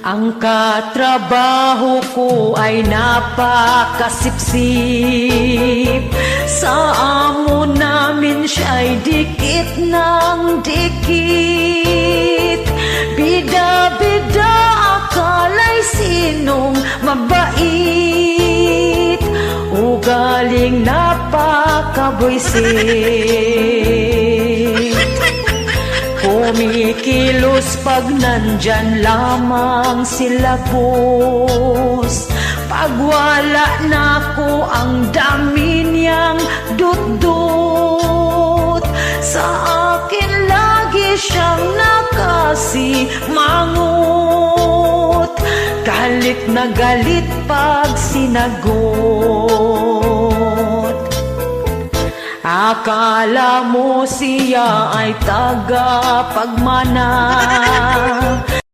Ang katrabaho ko ay napakasipsip. Sa amo namin siya'y dikit ng dikit. Bida-bida akala'y sinong mabait. Ugaling napakabwisit. Kumikilos pag nandyan lamang sila boss. Pag wala na ko ang dami niyang dut-dut. Sa akin lagi siyang nakasimangot. Galit na galit pag sinagot. Akala mo siya ay tagapagmana.